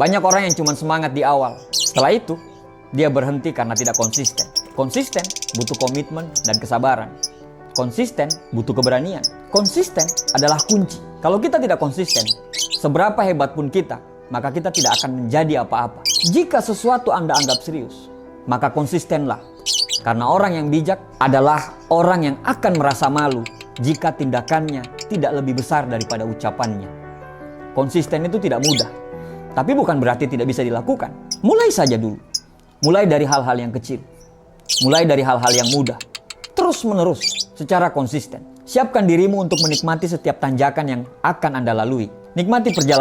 Banyak orang yang cuma semangat di awal. Setelah itu, dia berhenti karena tidak konsisten. Konsisten butuh komitmen dan kesabaran. Konsisten butuh keberanian. Konsisten adalah kunci. Kalau kita tidak konsisten, seberapa hebat pun kita, maka kita tidak akan menjadi apa-apa. Jika sesuatu Anda anggap serius, maka konsistenlah. Karena orang yang bijak adalah orang yang akan merasa malu jika tindakannya tidak lebih besar daripada ucapannya. Konsisten itu tidak mudah, tapi bukan berarti tidak bisa dilakukan. Mulai saja dulu. Mulai dari hal-hal yang kecil. Mulai dari hal-hal yang mudah. Terus menerus secara konsisten. Siapkan dirimu untuk menikmati setiap tanjakan yang akan Anda lalui. Nikmati perjalanan.